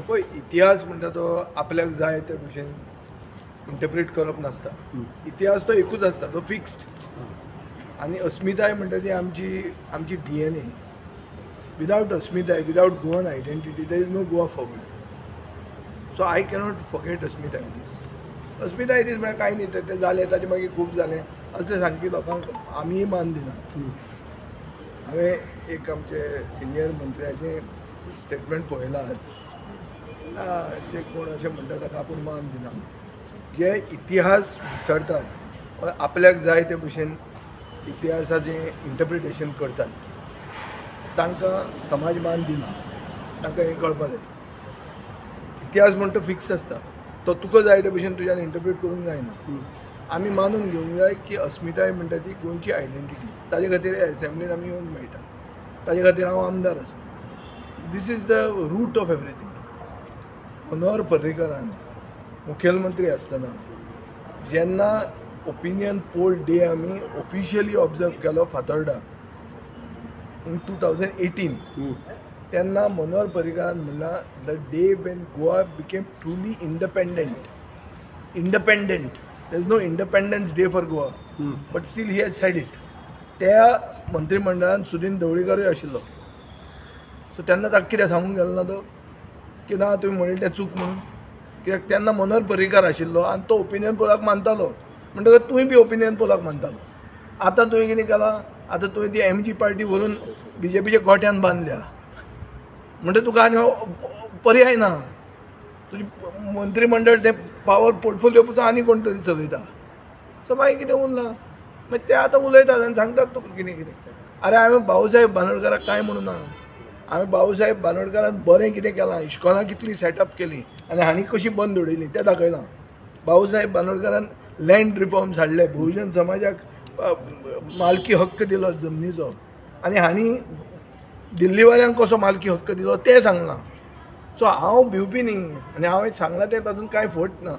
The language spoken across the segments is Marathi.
पळय इतिहास म्हणटा तो आपल्याक जाय ते भशेन इंटरप्रेट करप नासता. इतिहास तो एकूच आसता, तो फिक्स्ड. आनी अस्मिताय म्हणटा ती आमची DNA. विदाउट अस्मिताय, without Goan identity there is no Goa Forward. So I cannot forget अस्मिताय दीस. अस्मिताय दीस म्हळ्यार कांय न्ही, तें जालें ताजें मागीर खूब जालें असलें सांगपी लोकांक आमीय मान दिना. हांवें एक आमचे सिनियर मंत्र्याचें स्टेटमेंट पळयलां आज. जे कोण अशें म्हणटा ताका आपूण मान दिना. जे इतिहास विसरतात, आपल्याक जाय ते भशेन इतिहासाचें इंटरप्रिटेशन करतात, तांकां समाज मान दिना. तांकां हें कळपाक जाय. इतिहास म्हणटा तो फिक्स आसता, तो तुका जाय ते भशेन तुज्यान इंटरप्रेट करूंक जायना. आमी मानून घेवंक जाय की अस्मिताय म्हणटा ती गोंयची आयडेंटिटी. ताजे खातीर एसेंब्लीन आमी येवंक मेळटा, ताजे खातीर हांव आमदार आसा. This is the root of everything. Manohar पर्रीकरान मुखेलमंत्री आसतना जेन्ना ओपिनियन पोल डे आमी ऑफिशियली ऑब्जर्व केलो फातोर्डा इन 2018, तेन्ना मनोहर पर्रीकरान म्हणला the day when Goa became truly independent. There is no independence day for Goa, but still he has said it. त्या मंत्रिमंडळान सुदीन ढवळीकरूय आशिल्लो. सो तेन्ना ताका कितें सांगूंक गेलो ना तो की ना तुवें म्हणलें तें चूक म्हणून. कित्याक तेन्ना मनोहर पर्रीकार आशिल्लो आनी तो ओपिनियन पोलाक मानतालो. म्हणटकच तुवें बी ओपिनियन पोलाक मानतालो. आतां तुवें कितें केलां, आतां तुवें ती MG पार्टी व्हरून BJPच्या गोठ्यान बांदल्या. म्हणजे तुका आनी पर्याय ना. तुजें मंत्रिमंडळ तें पावर पोर्टफोलियो पसून आनी कोण तरी चलयता. सो मागीर कितें उरलां. मागीर ते आतां उलयतात आनी सांगतात तुका कितें कितें. अरे हांवें भाऊसाहेब बांदोडकराक कांय म्हणूं ना. हांवें भाऊसाहेब बांदोडकरान बरें कितें केलां, इश्कोलां कितली सेटअप केली आनी हांणी कशी बंद उडयली तें दाखयलां. भाऊसाहेब बांदोडकरान लँड रिफॉर्म्स हाडले, बहुजन समाजाक मालकी हक्क दिलो जमनीचो, आनी हांणी दिल्लीवाल्यांक कसो मालकी हक्क दिलो तें सांगलां. सो हांव भिवपी न्ही, आनी हांवें सांगलां तें तातूंत कांय फट ना.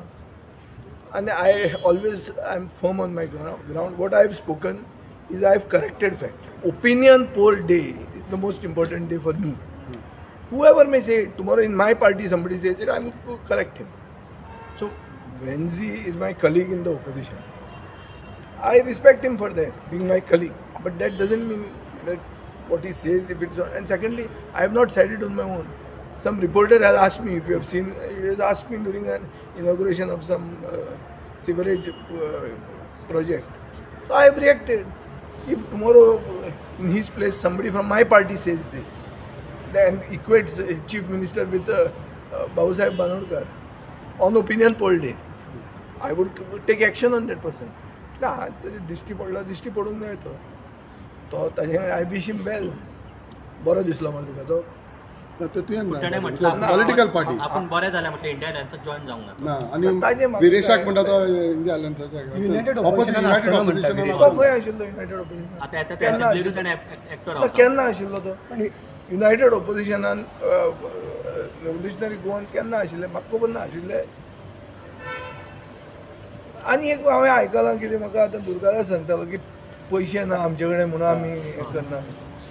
आनी I am firm on my ground. What I have spoken is I have corrected facts. Opinion poll day is the most important day for me. Whoever may say it, tomorrow in my party somebody says it, I am to correct him. So Venzi is my colleague in the opposition. I respect him for that, being my colleague. But that doesn't mean that what he says, if it's not. And secondly, I have not said it on my own. Some reporter has asked me, if you have seen, he has asked me during an inauguration of some sewerage project. So I have reacted. If tomorrow in his place somebody from my party says this, then equates chief minister with Bahusaheb Banodkar on opinion poll day, I would take action on that person. ना दिश्टी पडलो, दिश्टी पडूंक जाय तो ताजें आय विश हिम वेल. बरो दिसलो मला तुका तो. पॉलिटिकल पार्टी आपण बरे झाले म्हटलं इंडिया अलायन्सात जॉईन जाऊंक ना. आणि विरेशाक म्हणटा तो इंडिया अलायन्साच्या युनायटेड ऑपोजिशन खंय आशिल्लो युनायटेड ऑपोजिशन. आता एक्टर केन्ना आशिल्लो तो. युनायटेड ऑपोजिशनान रेव्होल्युशनरी गोवन केन्ना आशिल्लें म्हाका खबर ना आशिल्लें. आनी एक हांवें आयकलां कितें म्हाका आतां दुर्गादास सांगतालो की पयशे ना आमचे कडेन म्हणून आमी हें करना.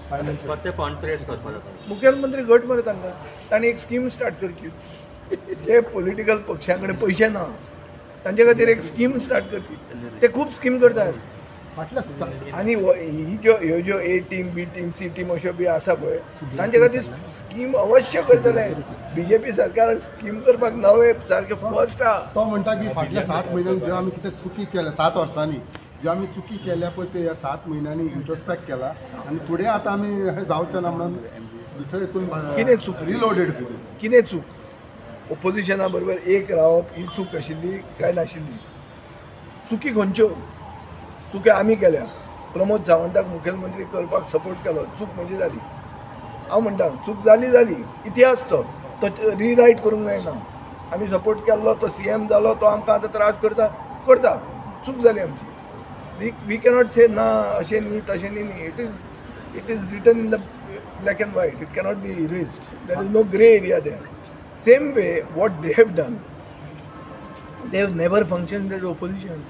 फंड्स रेज करपाक मुखेलमंत्री घट मरे तांकां. तांणी एक स्कीम स्टार्ट करची. जे पॉलिटिकल पक्षां कडेन पयशे ना तांचे खातीर एक स्कीम स्टार्ट करची. ते खूब स्कीम करतात. आनी ही ज्यो A team, B team, C team अश्यो बी आसा पळय, तांचे खातीर स्कीम अवश्य करतले. BJP सरकार स्कीम करपाक नवे सारके फर्स्ट आहा. तो म्हणटा की फाटल्या 7 म्हयन्यांनी ज्यो आमी कितें चुकी केल्या, 7 वर्सांनी ज्यो आमी चुकी केल्या पळय ते ह्या 7 म्हयन्यांनी इंट्रोस्पेक्ट केला आनी फुडें आतां आमी हें जावचें ना म्हणून दुसरे हितून कितें चूक रिलोडेड करून कितें चूक. ओपोजिशना बरोबर एक रावप ही चूक आशिल्ली काय नाशिल्ली. चुकी खंयच्यो. चुकी आमी केल्या. प्रमोद सावंताक मुखेलमंत्री करपाक सपोर्ट केलो, चूक म्हणजे जाली. हांव म्हणटा चूक जाली. इतिहास तो रिरायट करूंक जायना. आमी सपोर्ट केल्लो, तो CM जालो, तो आमकां आतां त्रास करता. चूक जाली आमची. वी कॅनॉट से ना अशें न्ही तशें न्ही. It is written in the black and white. It cannot be erased. There is no grey area there. Same way what they have done, they have never function as opposition.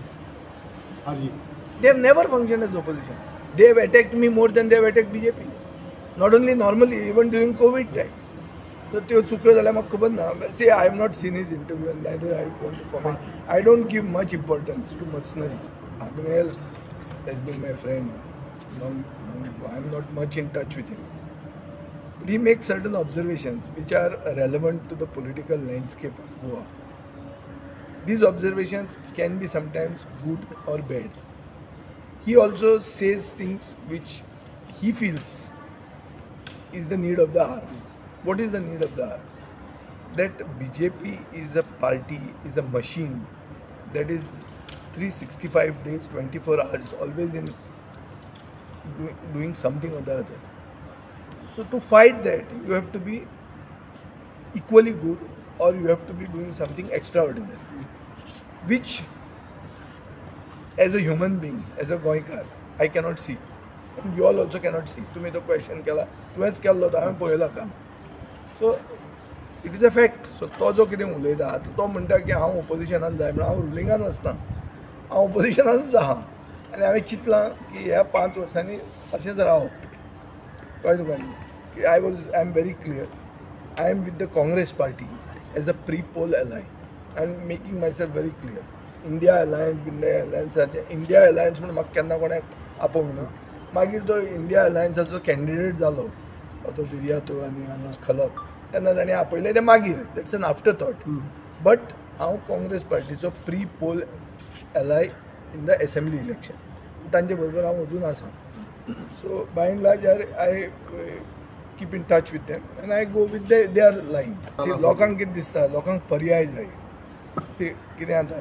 They have never functioned as opposition. They have attacked me more than they have attacked BJP. Not only normally, even during COVID time. तर त्यो चुक्यो जाल्यार म्हाका खबर ना. See I am not seen his interview and neither I want to comment. I don't give much importance to mercenaries. Aghnel has been my friend. I am not much in touch with him. But he makes certain observations which are relevant to the political landscape of Goa. These observations can be sometimes good or bad. He also says things which he feels is the need of the hour. What is the need of the hour? That BJP is a party, is a machine that is 365 days, 24 hours, always in doing something or the other. So to fight that, you have to be equally good or you have to be doing something extraordinary, which as a human being, as a Goikar, I cannot see. And you all also cannot see. तुम्ही तो क्वेश्चन केला, तुवेंच केल्लो तो हांवें पळयला काम. So it is a fact. So तो जो कितें उलयता तो म्हणटा की हांव ओपोजिशनान जाय म्हणून. हांव रुलिंगान आसता, हांव ओपोजिशनानूच आहा आनी हांवें चिंतलां की ह्या 5 वर्सांनी अशेंच रावप. कळ्ळें तुका की I am very clear. I am with the Congress party as a pre poll ally. I am making myself very clear. India alliance India alliance म्हणून म्हाका केन्ना कोणाक आपोवंक ना. मागीर तो इंडिया अलायन्साचो कॅन्डिडेट जालो तो बिर्यातो आनी हांगा खलप तेन्ना ताणें आपयलें तें मागीर. That's an after thought. But हांव काँग्रेस पार्टीचो pre poll ally in the assembly election. तांचे बरोबर हांव अजून आसा. So by and large I keep in touch with them and I go with their line. लोकांक कितें दिसता, लोकांक पर्याय जाय. कितें जाता,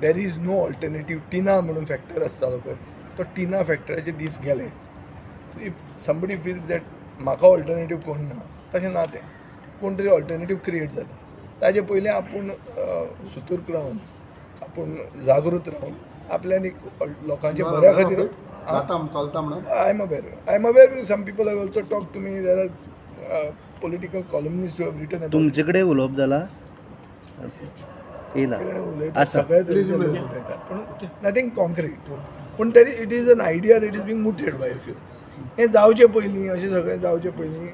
देर इज नो ऑल्टरनेटीव. टिना म्हणून फॅक्टर आसतालो पळय, तो टिना फॅक्टराचे दीस गेले. इफ समबडी फिल्स दॅट म्हाका ऑल्टरनेटीव कोण ना, तशें ना. तें कोण तरी ऑल्टरनेटीव क्रिएट जाता. ताजे पयलीं आपूण सुतूर्क रावन, आपूण जागृत रावन आपल्यानी लोकांच्या बऱ्या खातीर चलता म्हणून I am aware. Some people have also talk to me. There are political columnist who have written about. तुमचे कडेन उलोवप जाला येयला उलयतात सगळे तरेचे लोक उलयतात पूण नथींग कॉन्क्रीट. पूण तरी it is an idea that is being mooted by few. हें जावचे पयलीं, अशें सगळें जावचे पयलीं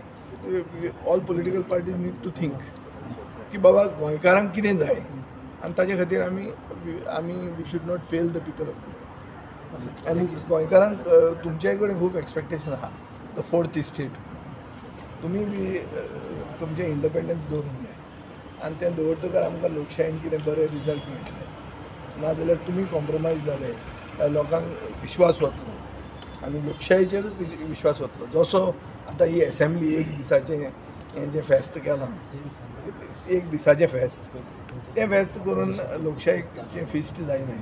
all political parties need to think की बाबा गोंयकारांक कितें जाय आनी ताचे खातीर आमी we should not fail the people of Goa. आनी गोंयकारांक तुमचे कडेन खूब एक्सपेक्टेशन आहा. द फोर्थ इस्टेट तुमी बी तुमचें इंडिपेंडन्स दवरूंक जाय आनी तें दवरतकर आमकां लोकशायेन कितें बरें रिजल्ट मेळटले. नाजाल्यार तुमी कॉम्प्रोमायज जाले लोकांक विश्वास वतलो आनी लोकशायेचेरूच विश्वास वतलो. जसो आतां ही असेंब्ली एक दिसाचें हें जें फेस्त केलां, एक दिसाचें फेस्त, तें फेस्त करून लोकशायेचें फिस्ट जायना.